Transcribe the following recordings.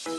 Hey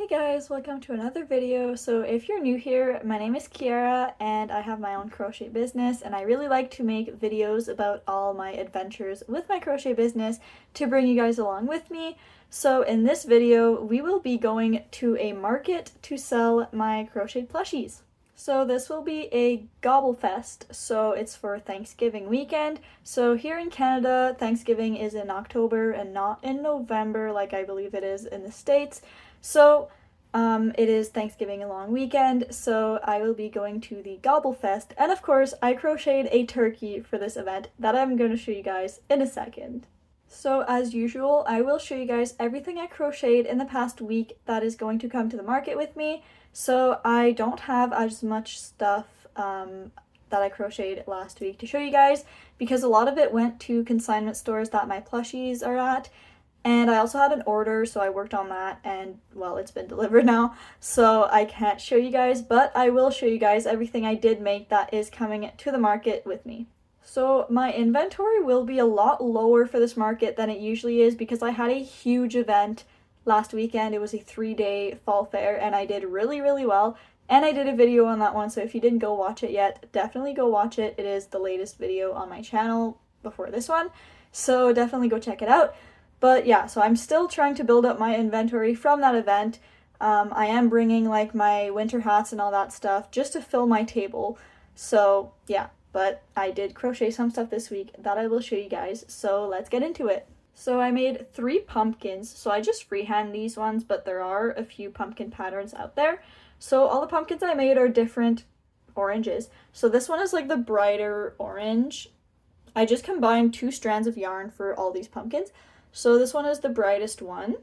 guys, welcome to another video. So if you're new here, my name is Kiara and I have my own crochet business, and I really like to make videos about all my adventures with my crochet business to bring you guys along with me. So in this video, we will be going to a market to sell my crocheted plushies. So this will be a gobble fest, so it's for Thanksgiving weekend. So here in Canada, Thanksgiving is in October and not in November like I believe it is in the States. So it is Thanksgiving a long weekend, so I will be going to the Gobble Fest, and of course I crocheted a turkey for this event that I'm going to show you guys in a second. So as usual, I will show you guys everything I crocheted in the past week that is going to come to the market with me. So I don't have as much stuff that I crocheted last week to show you guys because a lot of it went to consignment stores that my plushies are at. And I also had an order, so I worked on that, and well, it's been delivered now, so I can't show you guys, but I will show you guys everything I did make that is coming to the market with me. So my inventory will be a lot lower for this market than it usually is because I had a huge event last weekend. It was a 3-day fall fair, and I did really, really well, and I did a video on that one, so if you didn't go watch it yet, definitely go watch it. It is the latest video on my channel before this one, so definitely go check it out. But yeah, so I'm still trying to build up my inventory from that event. I am bringing like my winter hats and all that stuff just to fill my table. So yeah, but I did crochet some stuff this week that I will show you guys. So let's get into it. So I made 3 pumpkins. So I just freehand these ones, but there are a few pumpkin patterns out there. So all the pumpkins I made are different oranges. So this one is like the brighter orange. I just combined 2 strands of yarn for all these pumpkins. So this one is the brightest one.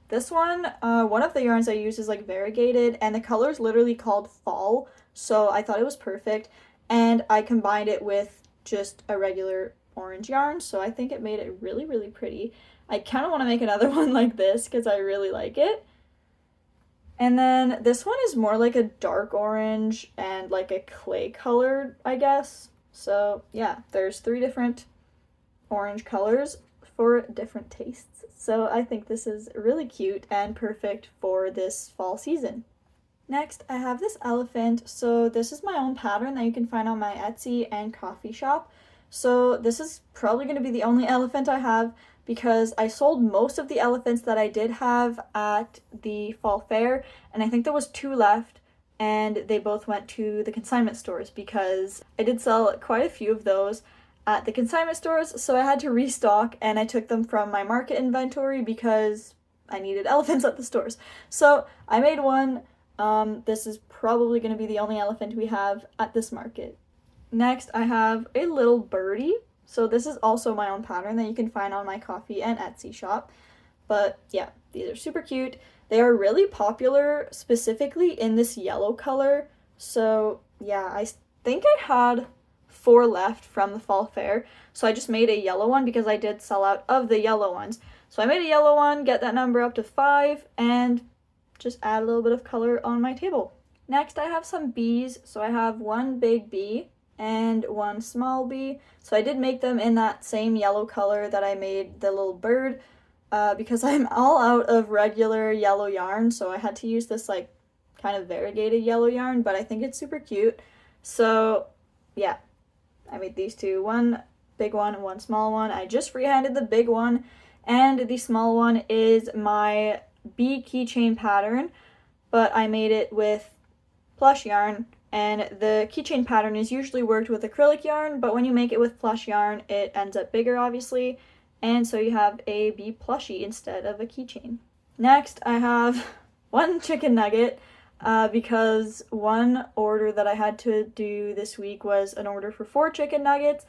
This one of the yarns I use is like variegated, and the color is literally called Fall, so I thought it was perfect. And I combined it with just a regular orange yarn, so I think it made it really, really pretty. I kind of want to make another one like this because I really like it. And then this one is more like a dark orange and like a clay colored, I guess. So yeah, there's 3 different orange colors for different tastes. So I think this is really cute and perfect for this fall season. Next, I have this elephant. So this is my own pattern that you can find on my Etsy and coffee shop. So this is probably going to be the only elephant I have because I sold most of the elephants that I did have at the fall fair, and I think there was 2 left, and they both went to the consignment stores because I did sell quite a few of those at the consignment stores, so I had to restock, and I took them from my market inventory because I needed elephants at the stores. So I made one. This is probably going to be the only elephant we have at this market. Next, I have a little birdie. So this is also my own pattern that you can find on my coffee and Etsy shop. But yeah, these are super cute. They are really popular, specifically in this yellow color. So yeah, I think I had 4 left from the fall fair, so I just made a yellow one because I did sell out of the yellow ones. So I made a yellow one, get that number up to 5, and just add a little bit of color on my table. Next, I have some bees. So I have 1 big bee and 1 small bee. So I did make them in that same yellow color that I made the little bird because I'm all out of regular yellow yarn, so I had to use this like kind of variegated yellow yarn, but I think it's super cute. So yeah, I made these 2, 1 big one and 1 small one. I just freehanded the big one, and the small one is my bee keychain pattern, but I made it with plush yarn, and the keychain pattern is usually worked with acrylic yarn, but when you make it with plush yarn, it ends up bigger, obviously, and so you have a bee plushie instead of a keychain. Next, I have 1 chicken nugget. Because one order that I had to do this week was an order for 4 chicken nuggets,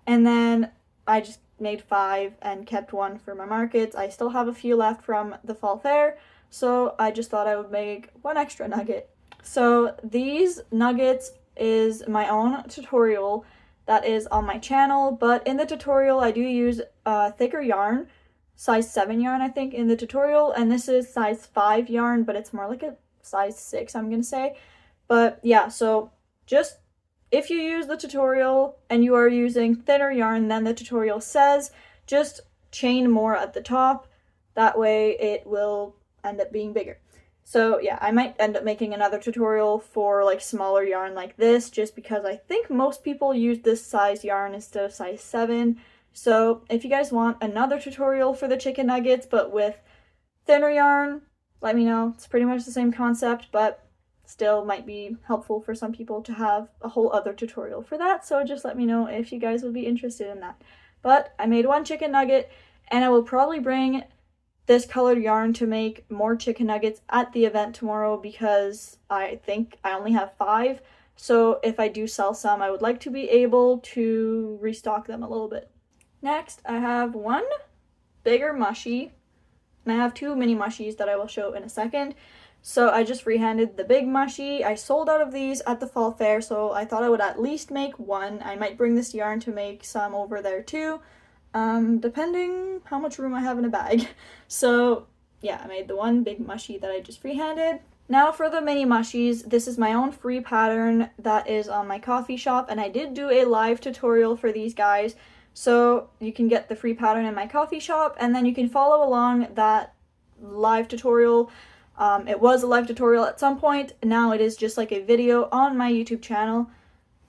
and then I just made 5 and kept 1 for my markets. I still have a few left from the fall fair, so I just thought I would make 1 extra nugget. So these nuggets is my own tutorial that is on my channel, but in the tutorial I do use thicker yarn. size 7 yarn, I think, in the tutorial, and this is size 5 yarn, but it's more like a size 6, I'm gonna say. But yeah, so just if you use the tutorial and you are using thinner yarn than the tutorial says, just chain more at the top. That way it will end up being bigger. So yeah, I might end up making another tutorial for like smaller yarn like this, just because I think most people use this size yarn instead of size 7. So if you guys want another tutorial for the chicken nuggets but with thinner yarn, let me know. It's pretty much the same concept, but still might be helpful for some people to have a whole other tutorial for that. So just let me know if you guys would be interested in that. But I made one chicken nugget, and I will probably bring this colored yarn to make more chicken nuggets at the event tomorrow, because I think I only have 5. So if I do sell some, I would like to be able to restock them a little bit. Next, I have one bigger mushie, and I have 2 mini mushies that I will show in a second. So I just freehanded the big mushie. I sold out of these at the fall fair, so I thought I would at least make one. I might bring this yarn to make some over there too, depending how much room I have in a bag. So yeah, I made the one big mushie that I just freehanded. Now for the mini mushies, this is my own free pattern that is on my coffee shop, and I did do a live tutorial for these guys. So you can get the free pattern in my coffee shop, and then you can follow along that live tutorial. It was a live tutorial at some point, now it is just like a video on my YouTube channel.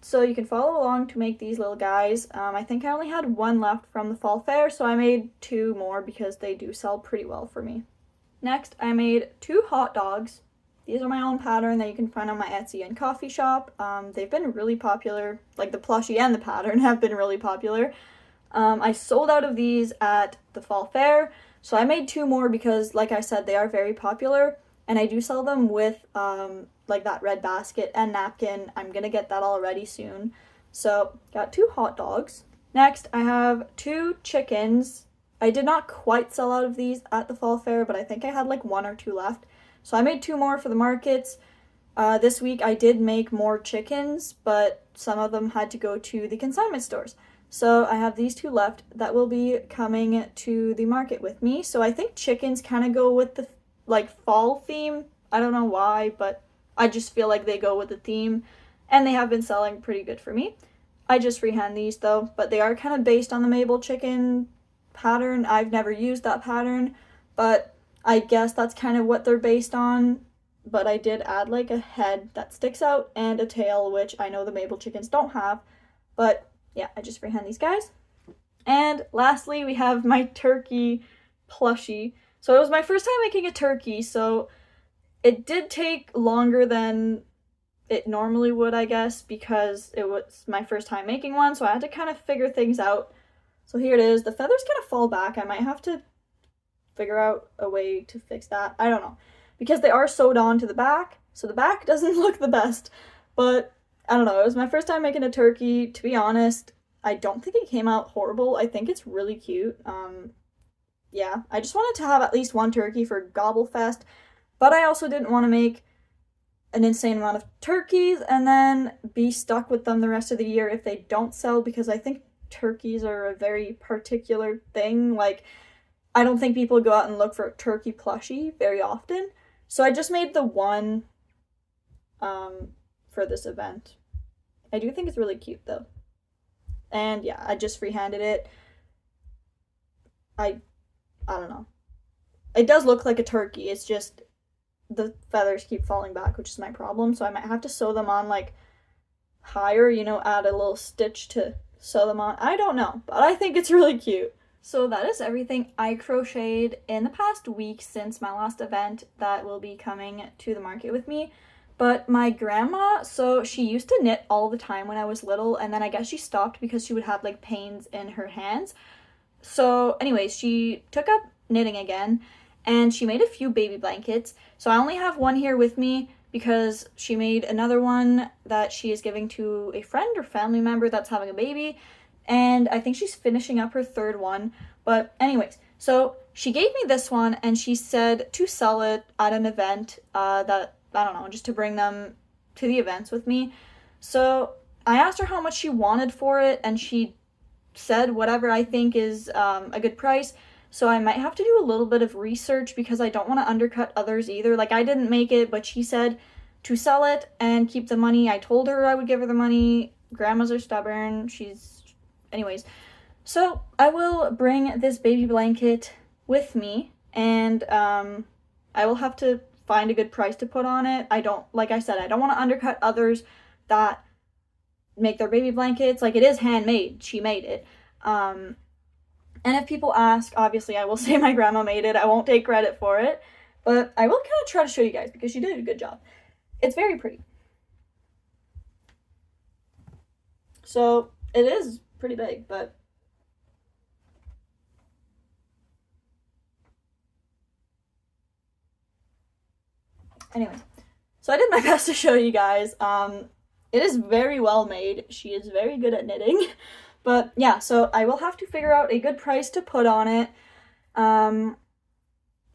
So you can follow along to make these little guys. I think I only had 1 left from the fall fair, so I made 2 more because they do sell pretty well for me. Next, I made 2 hot dogs. These are my own pattern that you can find on my Etsy and coffee shop. They've been really popular, like the plushie and the pattern have been really popular. I sold out of these at the fall fair, so I made 2 more because, like I said, they are very popular, and I do sell them with like that red basket and napkin. I'm gonna get that all ready soon. So got 2 hot dogs. Next, I have 2 chickens. I did not quite sell out of these at the fall fair, but I think I had like 1 or 2 left. So I made 2 more for the markets. This week I did make more chickens, but some of them had to go to the consignment stores. So I have these 2 left that will be coming to the market with me. So I think chickens kind of go with the like fall theme. I don't know why, but I just feel like they go with the theme, and they have been selling pretty good for me. I just freehand these though, but they are kind of based on the Mabel chicken pattern. I've never used that pattern, but I guess that's kind of what they're based on. But I did add like a head that sticks out and a tail, which I know the Mabel chickens don't have. But yeah, I just freehand these guys. And lastly, we have my turkey plushie. So it was my first time making a turkey, so it did take longer than it normally would, I guess, because it was my first time making one, so I had to kind of figure things out. So here it is. The feathers kind of fall back. I might have to figure out a way to fix that. I don't know. Because they are sewed on to the back, so the back doesn't look the best. But I don't know. It was my first time making a turkey. To be honest, I don't think it came out horrible. I think it's really cute. Yeah, I just wanted to have at least 1 turkey for Gobble Fest, but I also didn't want to make an insane amount of turkeys and then be stuck with them the rest of the year if they don't sell, because I think turkeys are a very particular thing. Like, I don't think people go out and look for a turkey plushie very often. So I just made the one for this event. I do think it's really cute though. And yeah, I just freehanded it. I don't know. It does look like a turkey. It's just the feathers keep falling back, which is my problem. So I might have to sew them on like higher, you know, add a little stitch to sew them on. I don't know, but I think it's really cute. So that is everything I crocheted in the past week since my last event that will be coming to the market with me. But my grandma, so she used to knit all the time when I was little, and then I guess she stopped because she would have like pains in her hands. So anyways, she took up knitting again, and she made a few baby blankets. So I only have one here with me because she made another one that she is giving to a friend or family member that's having a baby, and I think she's finishing up her 3rd one. But anyways, so she gave me this one, and she said to sell it at an event that, I don't know, just to bring them to the events with me. So I asked her how much she wanted for it, and she said whatever I think is a good price. So I might have to do a little bit of research because I don't want to undercut others either. Like, I didn't make it, but she said to sell it and keep the money. I told her I would give her the money. Grandmas are stubborn. Anyways. So I will bring this baby blanket with me, and I will have to find a good price to put on it. Like I said, I don't want to undercut others that make their baby blankets. Like, it is handmade. She made it. And if people ask, obviously I will say my grandma made it. I won't take credit for it, but I will kind of try to show you guys because she did a good job. It's very pretty. So it is pretty big, but anyways, so I did my best to show you guys. It is very well made. She is very good at knitting. But yeah, so I will have to figure out a good price to put on it. I don't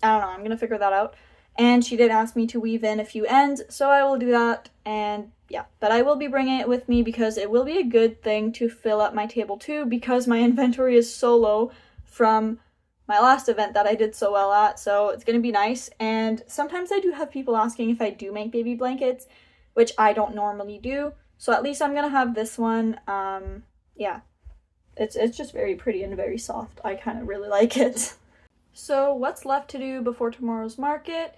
know, I'm gonna figure that out. And she did ask me to weave in a few ends, so I will do that. And yeah, but I will be bringing it with me because it will be a good thing to fill up my table too, because my inventory is so low from my last event that I did so well at. So it's gonna be nice. And sometimes I do have people asking if I do make baby blankets, which I don't normally do. So at least I'm gonna have this one. Yeah, it's just very pretty and very soft. I kind of really like it. So what's left to do before tomorrow's market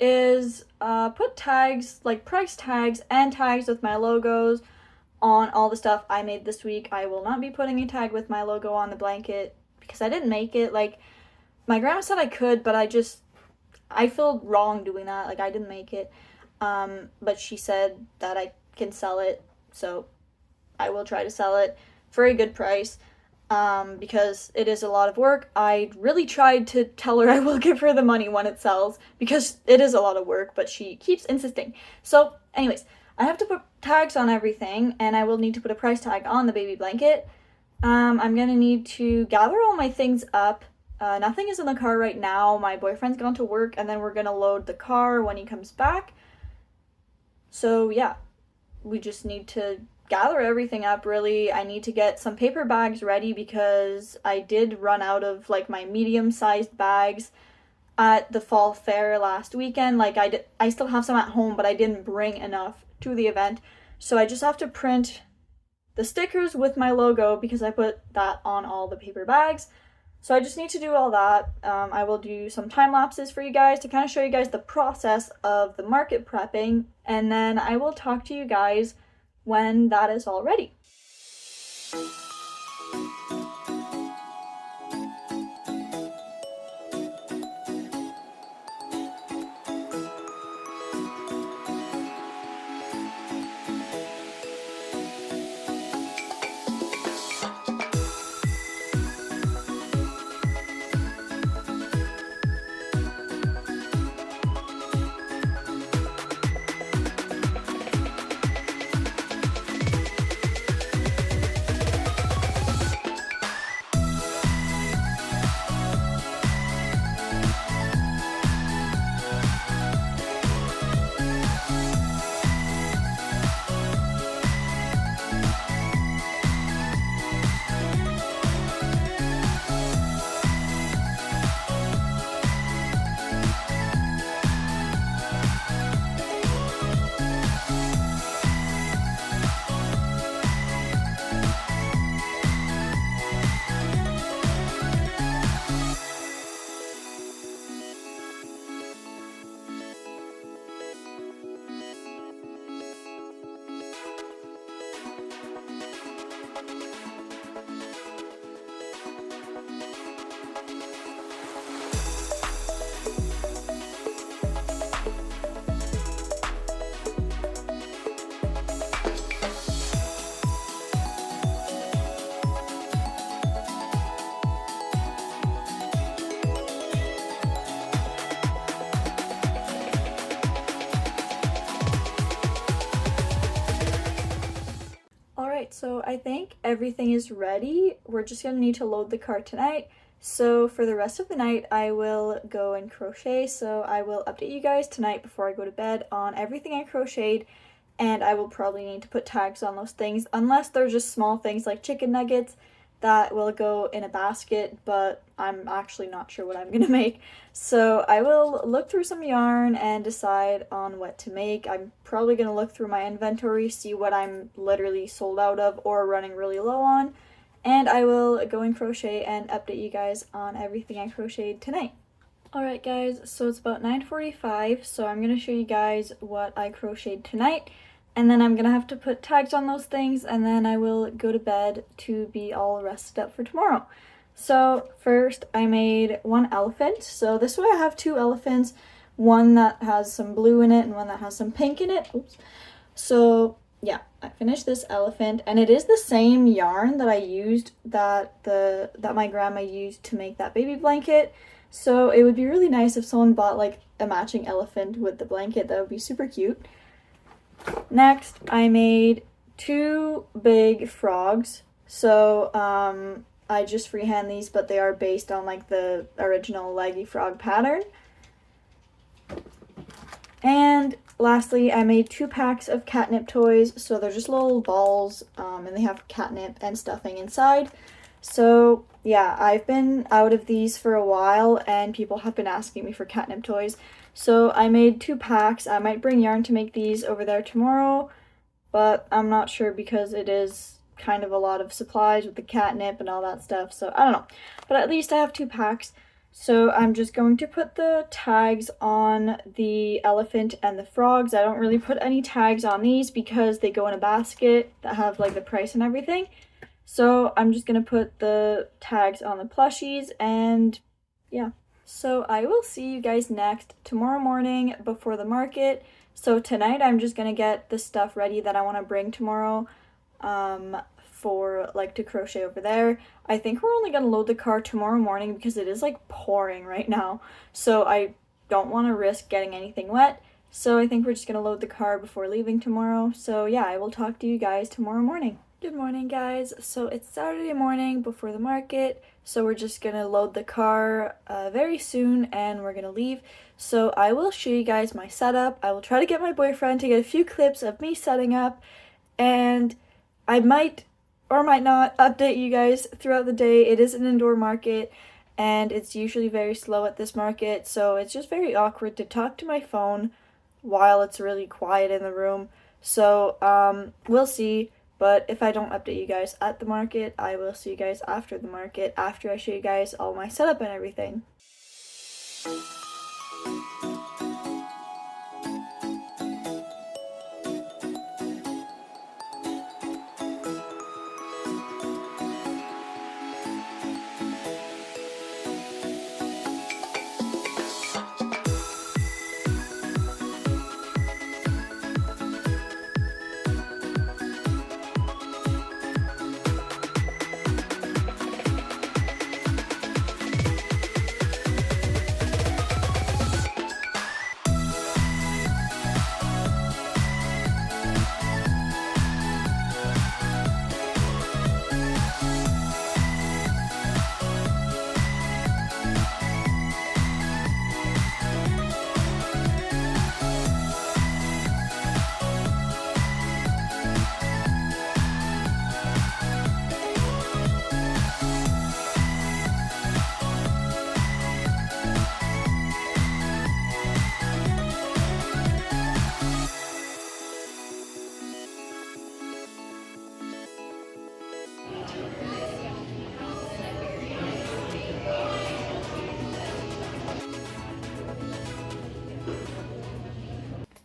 is put tags, like price tags and tags with my logos on all the stuff I made this week. I will not be putting a tag with my logo on the blanket because I didn't make it. Like, my grandma said I could, but I feel wrong doing that. Like, I didn't make it. But she said that I can sell it, so I will try to sell it for a good price. Because it is a lot of work. I really tried to tell her I will give her the money when it sells because it is a lot of work, but she keeps insisting. So anyways, I have to put tags on everything, and I will need to put a price tag on the baby blanket. I'm gonna need to gather all my things up. Nothing is in the car right now. My boyfriend's gone to work, and then we're gonna load the car when he comes back. So yeah, we just need to gather everything up, really. I need to get some paper bags ready because I did run out of like my medium-sized bags at the fall fair last weekend. Like, I still have some at home, but I didn't bring enough to the event. So I just have to print the stickers with my logo because I put that on all the paper bags. So I just need to do all that. I will do some time lapses for you guys to kind of show you guys the process of the market prepping, and then I will talk to you guys when that is all ready. Alright, so I think everything is ready. We're just gonna need to load the car tonight. So for the rest of the night, I will go and crochet. So I will update you guys tonight before I go to bed on everything I crocheted, and I will probably need to put tags on those things, unless they're just small things like chicken nuggets. that will go in a basket, but I'm actually not sure what I'm gonna make. So I will look through some yarn and decide on what to make. I'm probably gonna look through my inventory, see what I'm literally sold out of or running really low on, and I will go and crochet and update you guys on everything I crocheted tonight. Alright guys, so it's about 9:45, so I'm gonna show you guys what I crocheted tonight. And then I'm gonna have to put tags on those things, and then I will go to bed to be all rested up for tomorrow. So first I made one elephant. So this way I have two elephants, one that has some blue in it and one that has some pink in it. Oops. So yeah, I finished this elephant, and it is the same yarn that I used that my grandma used to make that baby blanket. So it would be really nice if someone bought like a matching elephant with the blanket. That would be super cute. Next, I made two big frogs. So I just freehand these, but they are based on like the original leggy frog pattern. And lastly, I made 2 packs of catnip toys. So they're just little balls, and they have catnip and stuffing inside. So yeah, I've been out of these for a while, and people have been asking me for catnip toys. So I made 2 packs. I might bring yarn to make these over there tomorrow, but I'm not sure because it is kind of a lot of supplies with the catnip and all that stuff, so I don't know. But at least I have 2 packs. So I'm just going to put the tags on the elephant and the frogs. I don't really put any tags on these because they go in a basket that have like the price and everything. So I'm just going to put the tags on the plushies, and yeah. So I will see you guys next tomorrow morning before the market. So tonight I'm just gonna get the stuff ready that I want to bring tomorrow for like to crochet over there. I think we're only gonna load the car tomorrow morning because it is like pouring right now. So I don't want to risk getting anything wet. So I think we're just gonna load the car before leaving tomorrow. So yeah, I will talk to you guys tomorrow morning. Good morning guys. So it's Saturday morning before the market. So we're just gonna load the car very soon and we're gonna leave. So I will show you guys my setup. I will try to get my boyfriend to get a few clips of me setting up, and I might or might not update you guys throughout the day. It is an indoor market and it's usually very slow at this market, so it's just very awkward to talk to my phone while it's really quiet in the room. So we'll see. But if I don't update you guys at the market, I will see you guys after the market, after I show you guys all my setup and everything.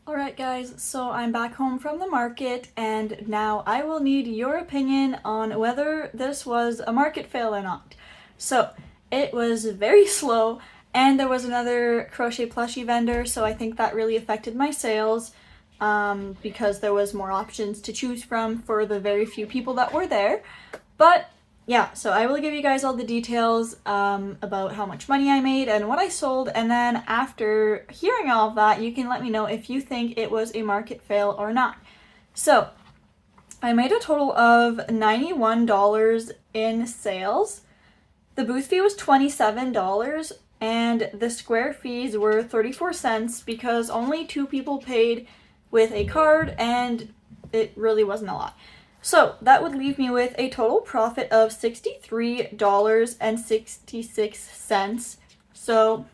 Alright guys, so I'm back home from the market, and now I will need your opinion on whether this was a market fail or not. So it was very slow, and there was another crochet plushie vendor, so I think that really affected my sales because there was more options to choose from for the very few people that were there. But yeah, so I will give you guys all the details about how much money I made and what I sold, and then after hearing all of that, you can let me know if you think it was a market fail or not. So I made a total of $91 in sales. The booth fee was $27, and the square fees were 34 cents because only 2 people paid with a card, and it really wasn't a lot. So that would leave me with a total profit of $63.66. So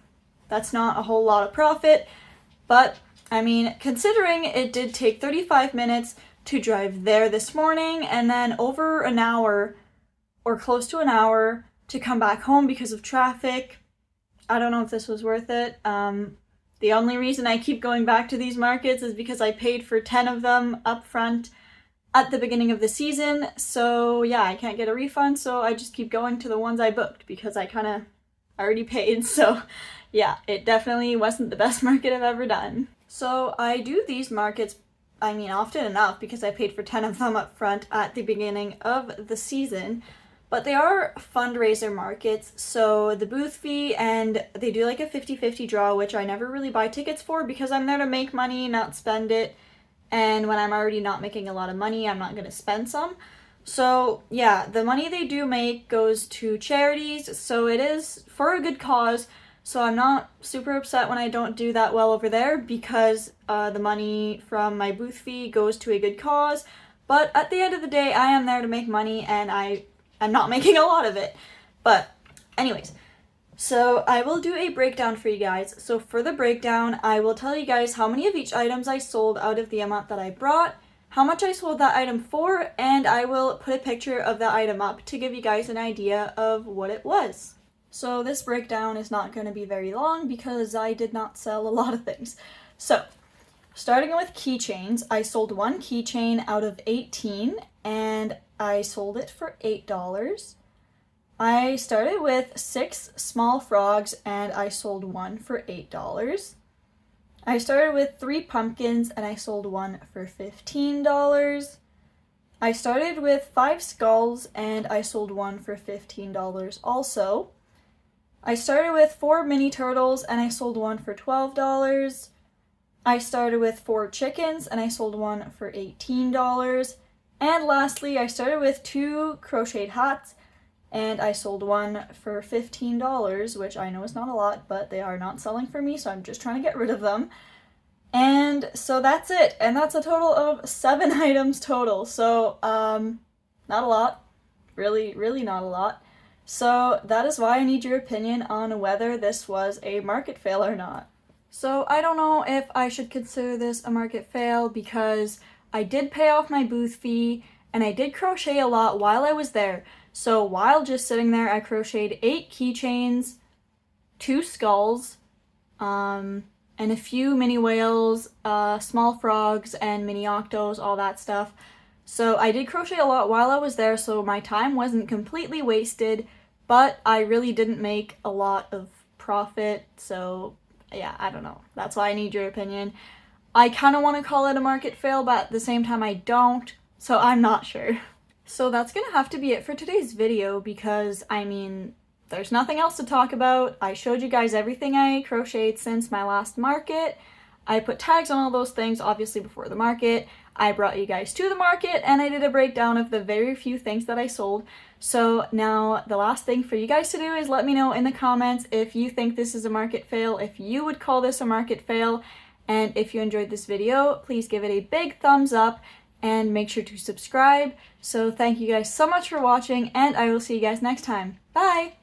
that's not a whole lot of profit, but I mean, considering it did take 35 minutes to drive there this morning and then over an hour or close to an hour to come back home because of traffic, I don't know if this was worth it. The only reason I keep going back to these markets is because I paid for 10 of them up front at the beginning of the season. So yeah, I can't get a refund, so I just keep going to the ones I booked because I kind of already paid. So yeah, it definitely wasn't the best market I've ever done. So I do these markets, I mean, often enough because I paid for 10 of them up front at the beginning of the season. But they are fundraiser markets, so the booth fee, and they do like a 50-50 draw, which I never really buy tickets for because I'm there to make money, not spend it. And when I'm already not making a lot of money, I'm not going to spend some. So yeah, the money they do make goes to charities, so it is for a good cause. So I'm not super upset when I don't do that well over there because the money from my booth fee goes to a good cause. But at the end of the day, I am there to make money, and I'm not making a lot of it. But anyways, so I will do a breakdown for you guys. So for the breakdown, I will tell you guys how many of each items I sold out of the amount that I brought, how much I sold that item for, and I will put a picture of the item up to give you guys an idea of what it was. So this breakdown is not going to be very long because I did not sell a lot of things. So starting with keychains, I sold one keychain out of 18 and I sold it for $8. I started with 6 small frogs and I sold one for $8. I started with 3 pumpkins and I sold one for $15. I started with 5 skulls and I sold one for $15 also. I started with 4 mini turtles and I sold one for $12. I started with 4 chickens and I sold one for $18. And lastly, I started with 2 crocheted hats and I sold one for $15, which I know is not a lot, but they are not selling for me, so I'm just trying to get rid of them. And so that's it, and that's a total of 7 items total. So not a lot, really not a lot. So that is why I need your opinion on whether this was a market fail or not. So I don't know if I should consider this a market fail because I did pay off my booth fee and I did crochet a lot while I was there. So while just sitting there, I crocheted 8 keychains, 2 skulls, and a few mini whales, small frogs, and mini octos, all that stuff. So I did crochet a lot while I was there, so my time wasn't completely wasted, but I really didn't make a lot of profit, so yeah, I don't know. That's why I need your opinion. I kind of want to call it a market fail, but at the same time I don't, so I'm not sure. So that's gonna have to be it for today's video because, I mean, there's nothing else to talk about. I showed you guys everything I crocheted since my last market. I put tags on all those things, obviously, before the market. I brought you guys to the market, and I did a breakdown of the very few things that I sold. So now the last thing for you guys to do is let me know in the comments if you think this is a market fail, if you would call this a market fail, and if you enjoyed this video, please give it a big thumbs up and make sure to subscribe. So thank you guys so much for watching, and I will see you guys next time. Bye!